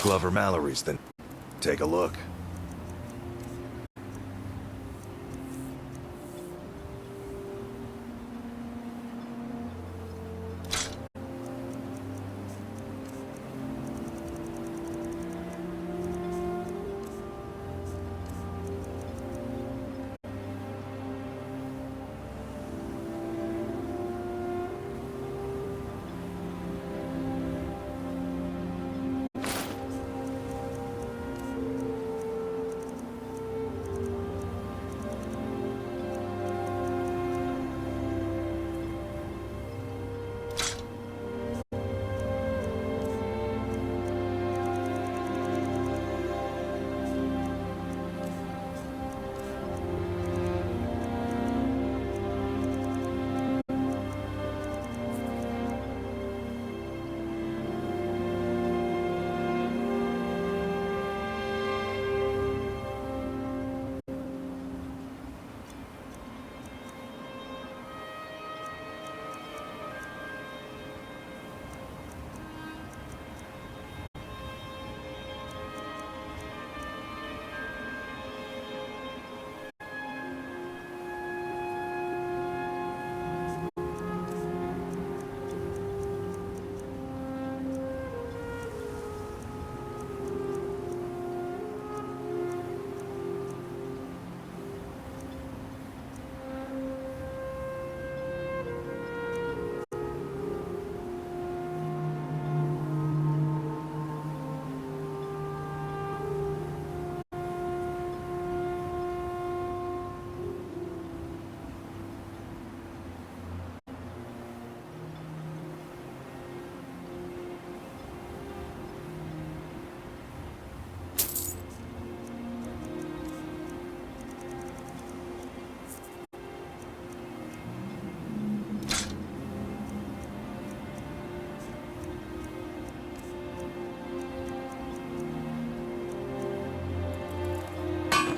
Glover Mallory's, then take a look.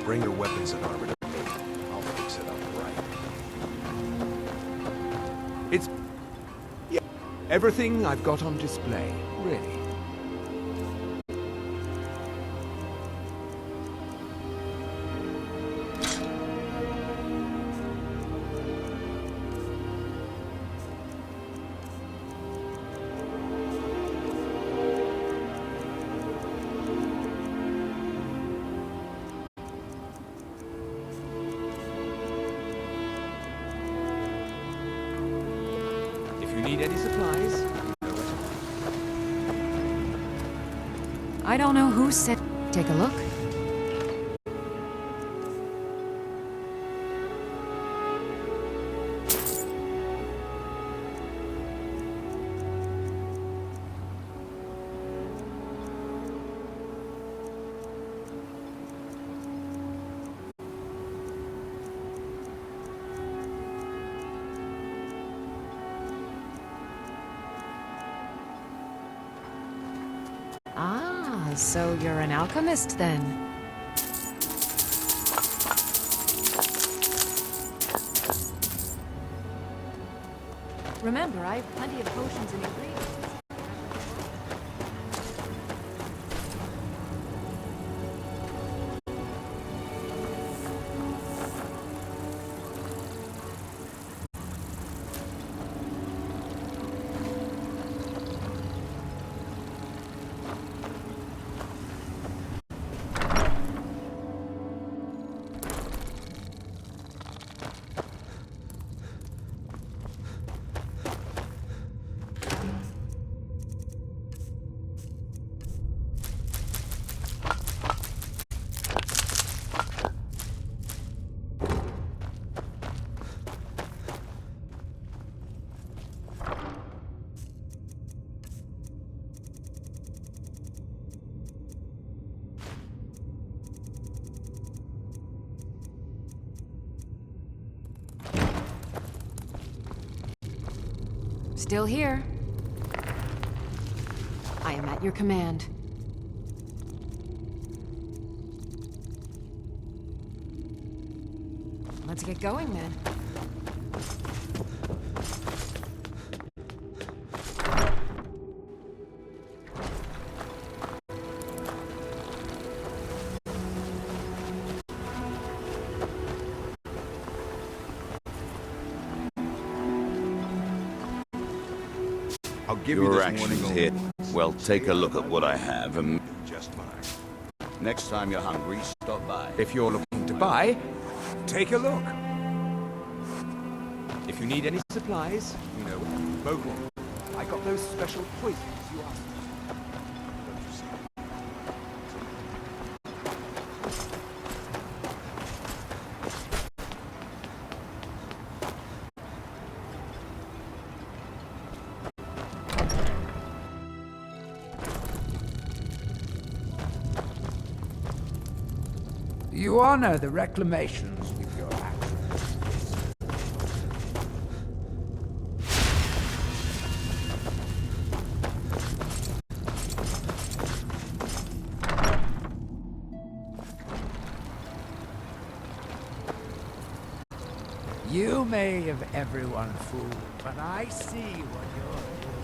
Bring your weapons and armor to me. I'll fix it up right. It's... yeah, everything I've got on display, really. Need any supplies? I don't know who said... Take a look. Ah, so you're an alchemist then? Remember, I have plenty of potions and ingredients. Still here. I am at your command. Let's get going then. I'll give you Your this actions warning here. Well, take a look at what I have, and Just mine. next time you're hungry, stop by. If you're looking to buy, take a look. If you need any supplies, you know, Vogel, I got those special poisons you asked for. Don't you see? You honor the reclamations with your actions. You may have everyone fooled, but I see what you're doing.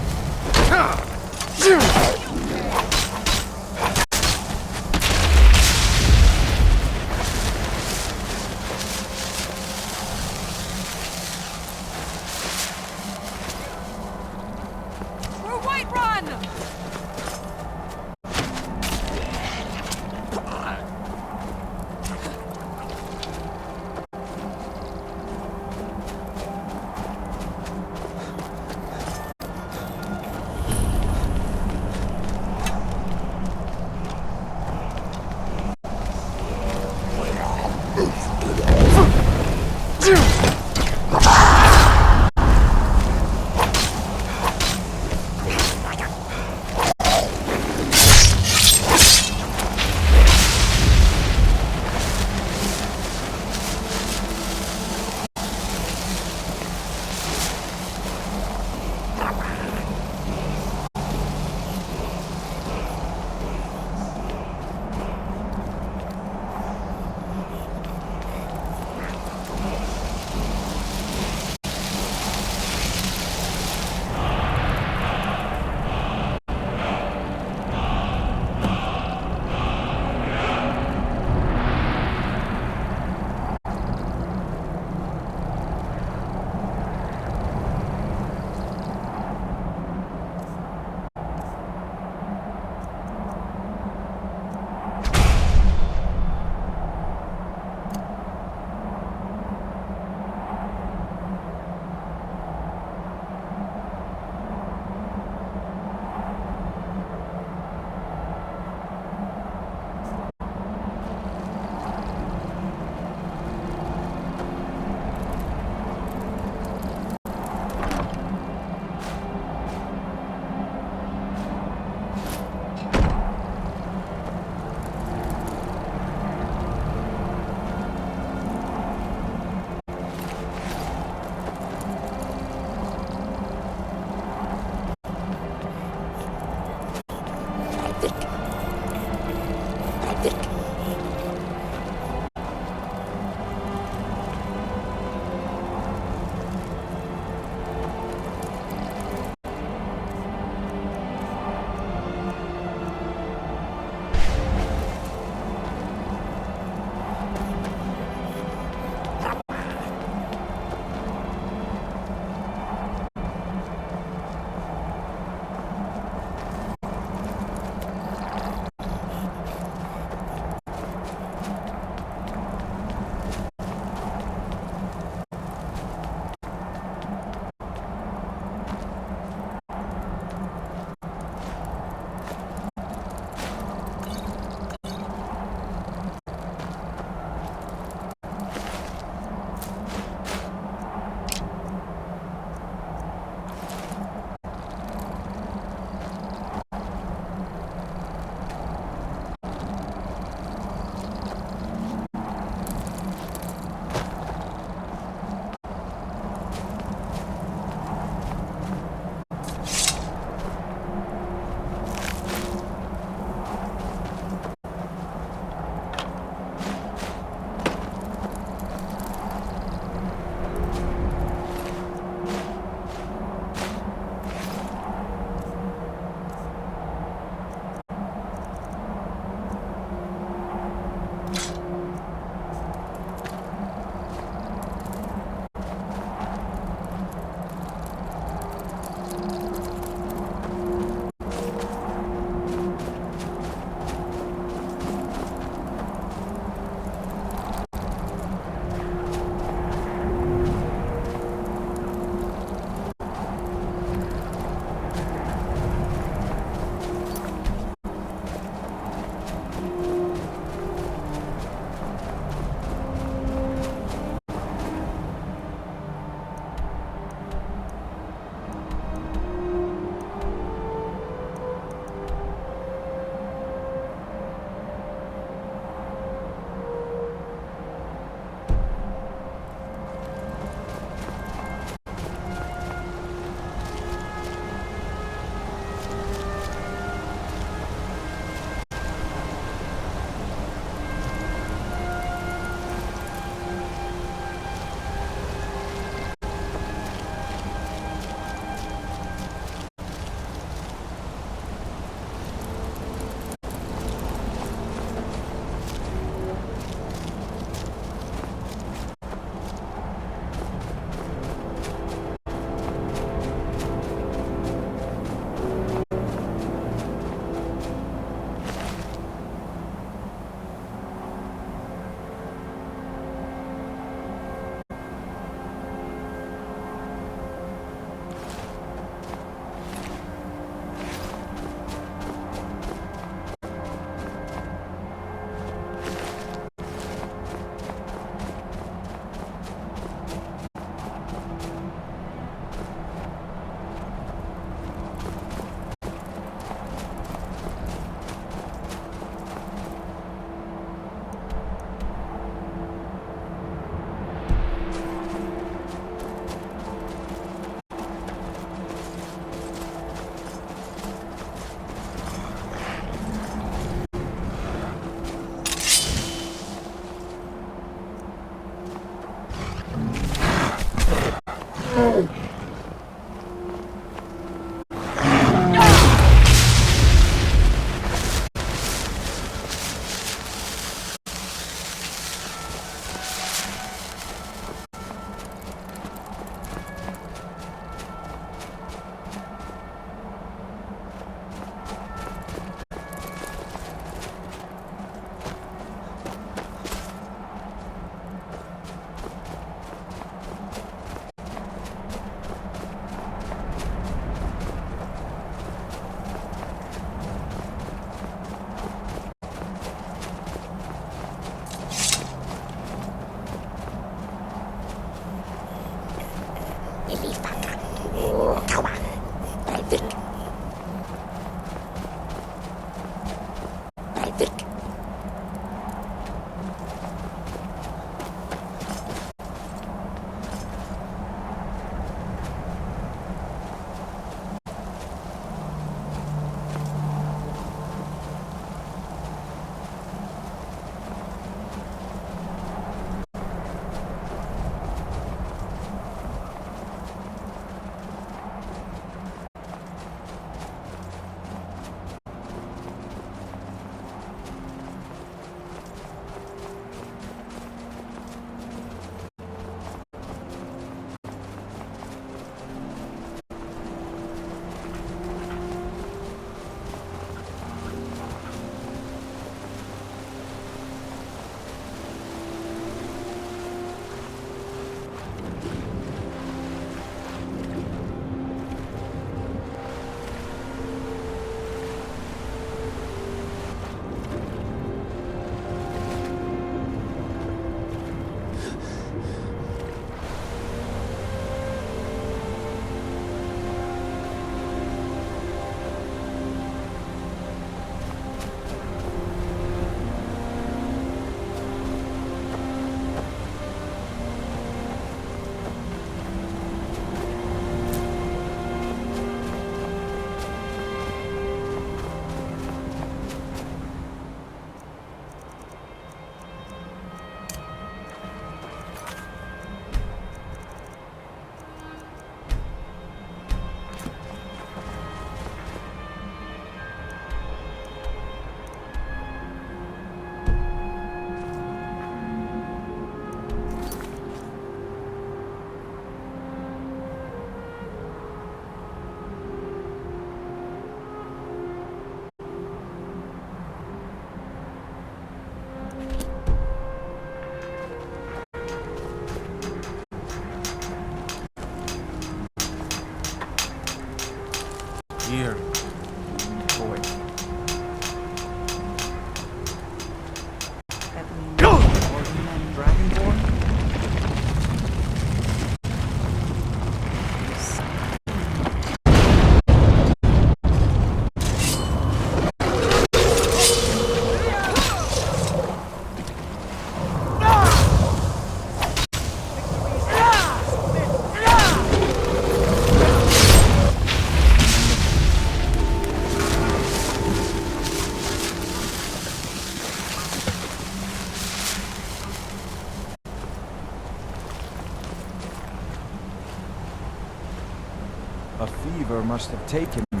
fever must have taken me.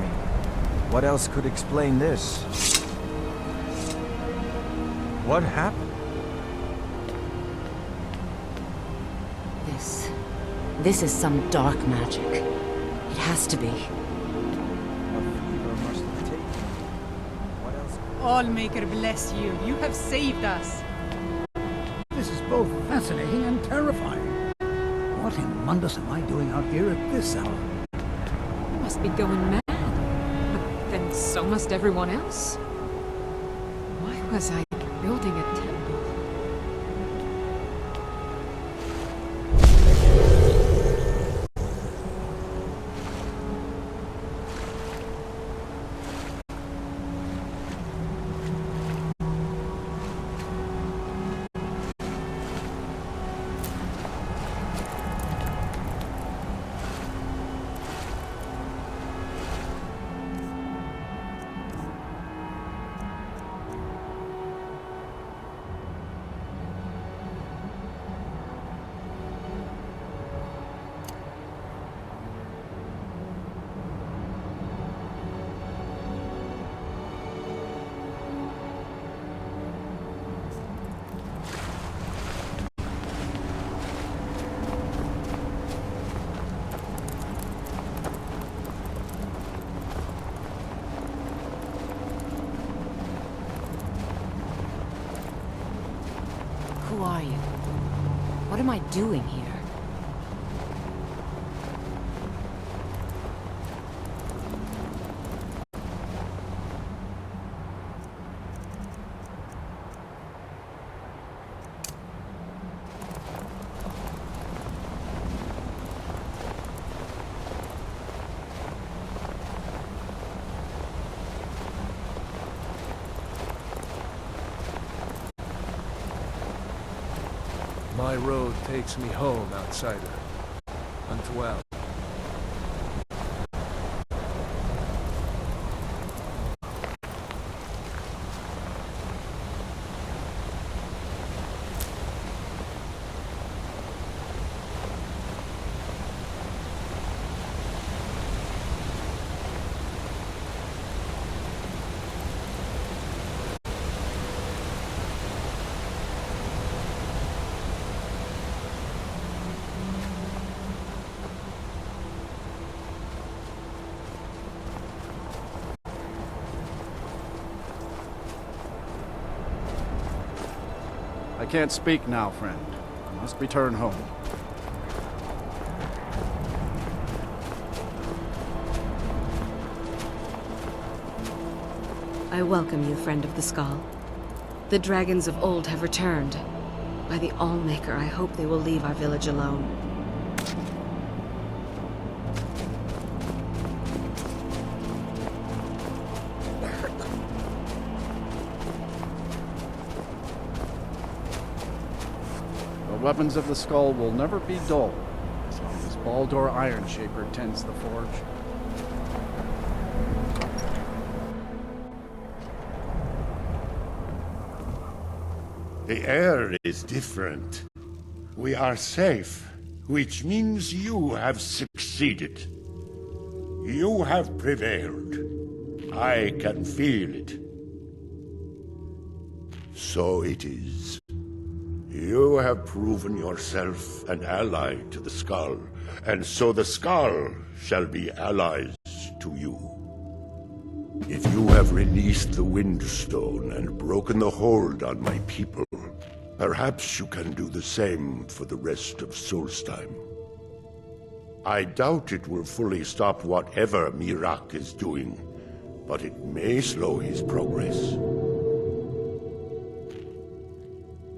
What else could explain this? What happened? This is some dark magic. It has to be. A fever must have taken me. What else? Allmaker bless you. You have saved us. This is both fascinating and terrifying. What in Mundus am I doing out here at this hour? You must be going mad. But then so must everyone else. Why was I building a temple? Who are you? What am I doing here? My road takes me home, outsider. Hunt well. I can't speak now, friend. I must return home. I welcome you, friend of the skull. The dragons of old have returned. By the Allmaker, I hope they will leave our village alone. The weapons of the skull will never be dull, as long as Baldur Ironshaper tends the forge. The air is different. We are safe, which means you have succeeded. You have prevailed. I can feel it. So it is. You have proven yourself an ally to the Skull, and so the Skull shall be allies to you. If you have released the Windstone and broken the hold on my people, perhaps you can do the same for the rest of Solstheim. I doubt it will fully stop whatever Miraak is doing, but it may slow his progress.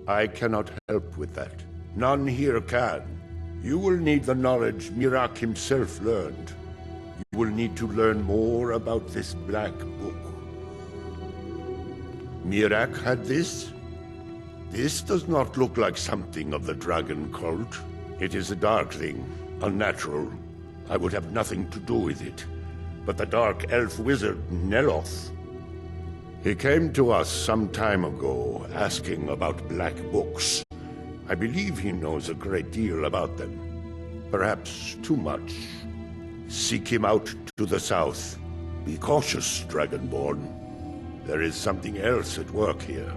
I cannot help with that. None here can. You will need the knowledge Miraak himself learned. You will need to learn more about this Black Book. Miraak had this? This does not look like something of the dragon cult. It is a dark thing, unnatural. I would have nothing to do with it. But the dark elf wizard, Neloth, he came to us some time ago, asking about black books. I believe he knows a great deal about them. Perhaps too much. Seek him out to the south. Be cautious, Dragonborn. There is something else at work here.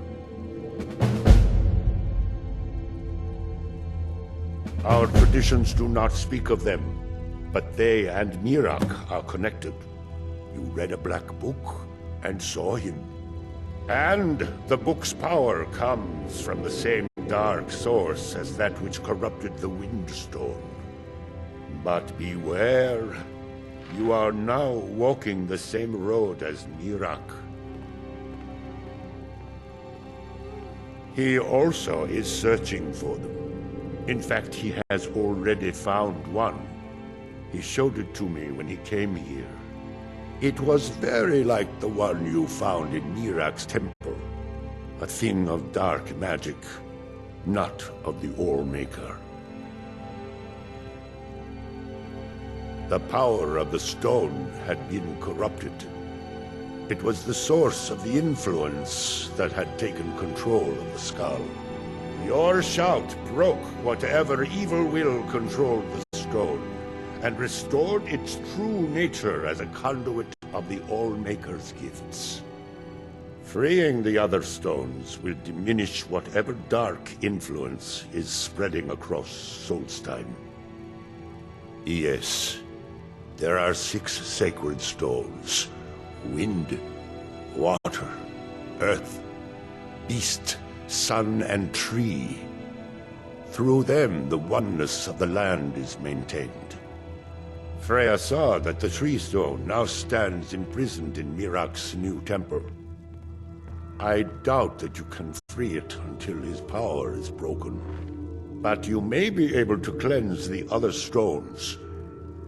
Our traditions do not speak of them, but they and Mirak are connected. You read a black book and saw him. And the book's power comes from the same dark source as that which corrupted the Windstone. But beware, you are now walking the same road as Mirak. He also is searching for them. In fact, he has already found one. He showed it to me when he came here. It was very like the one you found in Mirak's temple. A thing of dark magic, not of the All-Maker. The power of the stone had been corrupted. It was the source of the influence that had taken control of the skull. Your shout broke whatever evil will controlled the stone, and restored its true nature as a conduit of the All-Maker's gifts. Freeing the other stones will diminish whatever dark influence is spreading across Solstein. Yes, there are 6 sacred stones: wind, water, earth, beast, sun, and tree. Through them, the oneness of the land is maintained. Freya saw that the tree stone now stands imprisoned in Mirak's new temple. I doubt that you can free it until his power is broken. But you may be able to cleanse the other stones.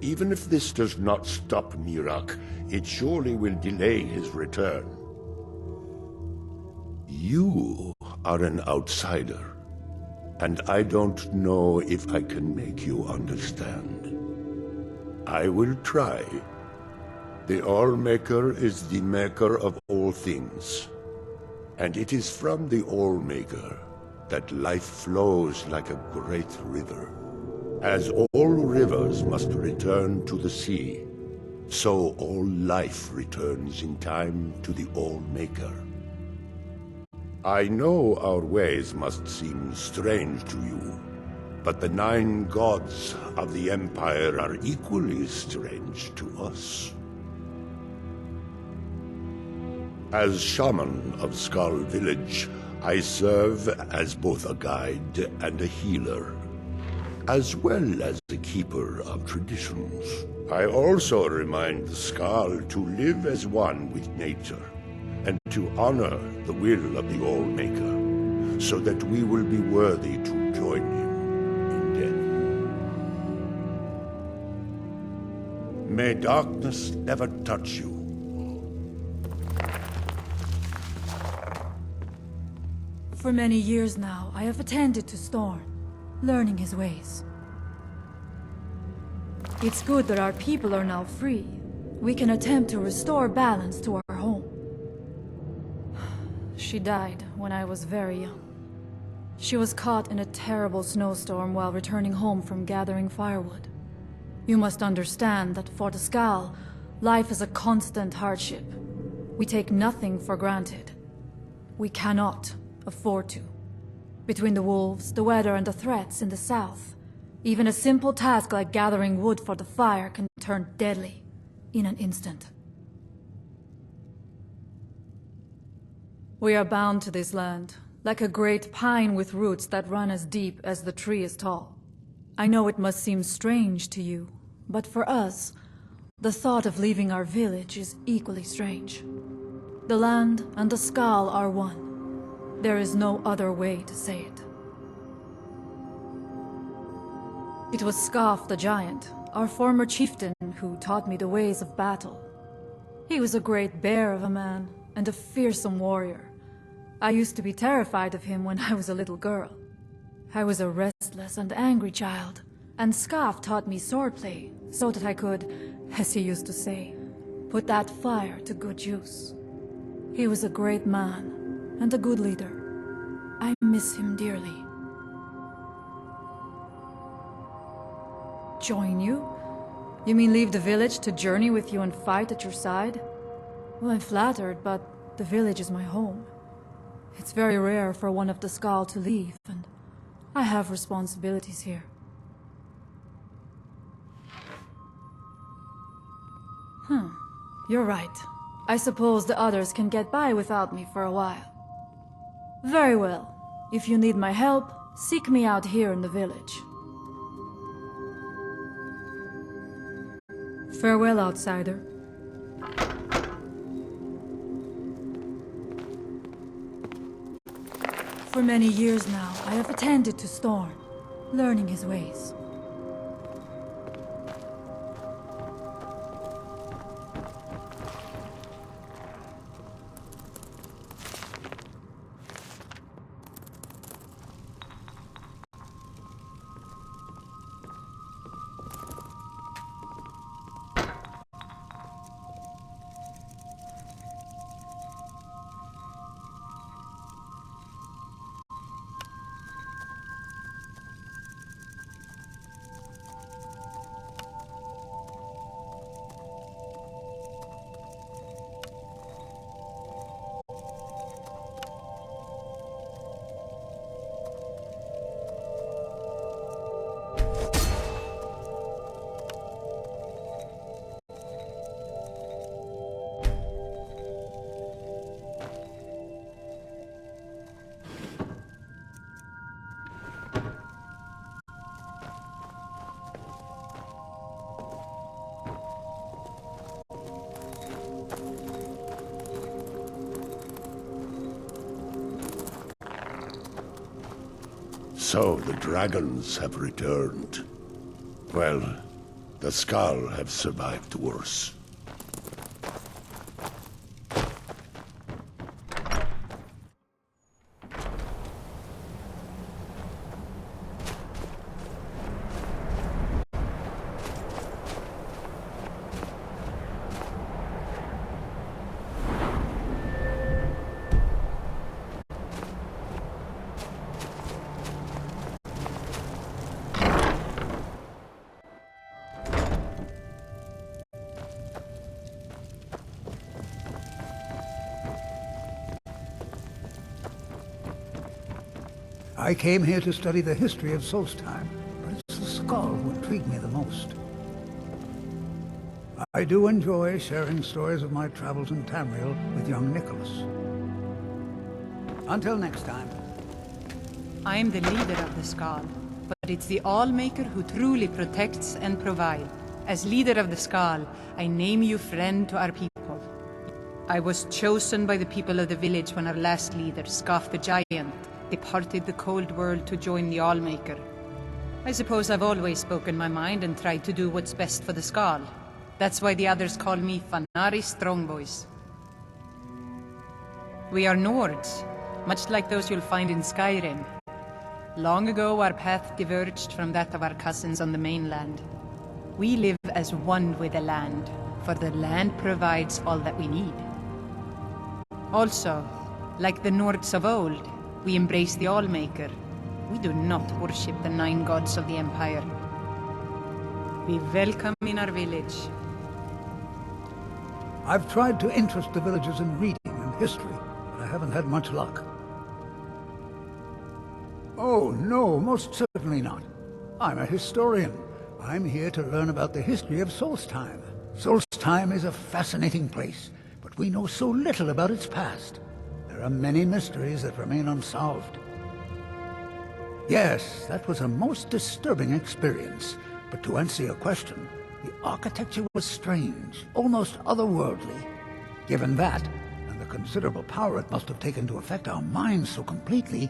Even if this does not stop Mirak, it surely will delay his return. You are an outsider, and I don't know if I can make you understand. I will try. The All-Maker is the maker of all things, and it is from the All-Maker that life flows like a great river. As all rivers must return to the sea, so all life returns in time to the All-Maker. I know our ways must seem strange to you, but the 9 gods of the Empire are equally strange to us. As shaman of Skull Village, I serve as both a guide and a healer, as well as a keeper of traditions. I also remind the Skull to live as one with nature, and to honor the will of the All-Maker, so that we will be worthy to join him in death. May darkness never touch you. For many years now, I have attended to Storm, learning his ways. It's good that our people are now free. We can attempt to restore balance to our home. She died when I was very young. She was caught in a terrible snowstorm while returning home from gathering firewood. You must understand that for the Skal, life is a constant hardship. We take nothing for granted. We cannot afford to. Between the wolves, the weather, and the threats in the south, even a simple task like gathering wood for the fire can turn deadly in an instant. We are bound to this land, like a great pine with roots that run as deep as the tree is tall. I know it must seem strange to you, but for us, the thought of leaving our village is equally strange. The land and the Skal are one. There is no other way to say it. It was Skaf the Giant, our former chieftain, who taught me the ways of battle. He was a great bear of a man, and a fearsome warrior. I used to be terrified of him when I was a little girl. I was a restless and angry child, and Skaf taught me swordplay, so that I could, as he used to say, put that fire to good use. He was a great man, and a good leader. I miss him dearly. Join you? You mean leave the village to journey with you and fight at your side? Well, I'm flattered, but the village is my home. It's very rare for one of the Skal to leave, and I have responsibilities here. You're right. I suppose the others can get by without me for a while. Very well. If you need my help, seek me out here in the village. Farewell, outsider. For many years now, I have attended to Storm, learning his ways. So the dragons have returned. Well, the Skal have survived worse. I came here to study the history of Solstheim, but it's the Skal who intrigue me the most. I do enjoy sharing stories of my travels in Tamriel with young Nicholas. Until next time. I am the leader of the Skal, but it's the Allmaker who truly protects and provides. As leader of the Skal, I name you friend to our people. I was chosen by the people of the village when our last leader, Scarf the Giant, departed the cold world to join the Allmaker. I suppose I've always spoken my mind and tried to do what's best for the Skal. That's why the others call me Fanari Strongboys. We are Nords, much like those you'll find in Skyrim. Long ago, our path diverged from that of our cousins on the mainland. We live as one with the land, for the land provides all that we need. Also, like the Nords of old, we embrace the Allmaker. We do not worship the 9 gods of the Empire. Be welcome in our village. I've tried to interest the villagers in reading and history, but I haven't had much luck. Oh, no, most certainly not. I'm a historian. I'm here to learn about the history of Solstheim. Solstheim is a fascinating place, but we know so little about its past. There are many mysteries that remain unsolved. Yes, that was a most disturbing experience. But to answer your question, the architecture was strange, almost otherworldly. Given that, and the considerable power it must have taken to affect our minds so completely,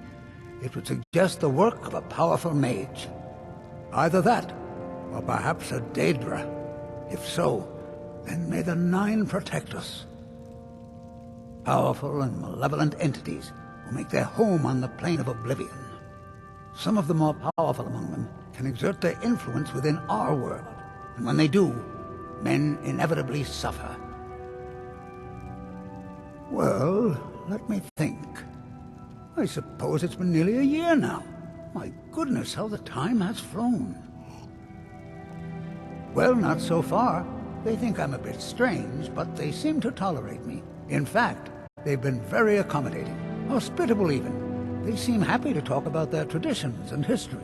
it would suggest the work of a powerful mage. Either that, or perhaps a Daedra. If so, then may the 9 protect us. Powerful and malevolent entities who make their home on the plane of oblivion. Some of the more powerful among them can exert their influence within our world, and when they do, men inevitably suffer. Well, let me think. I suppose it's been nearly a year now. My goodness, how the time has flown. Well, not so far. They think I'm a bit strange, but they seem to tolerate me. In fact, they've been very accommodating, hospitable even. They seem happy to talk about their traditions and history.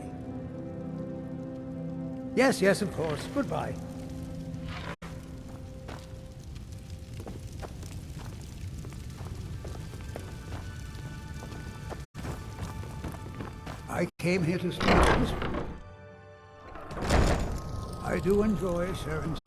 Yes, yes, of course. Goodbye. I came here to speak history. I do enjoy sharing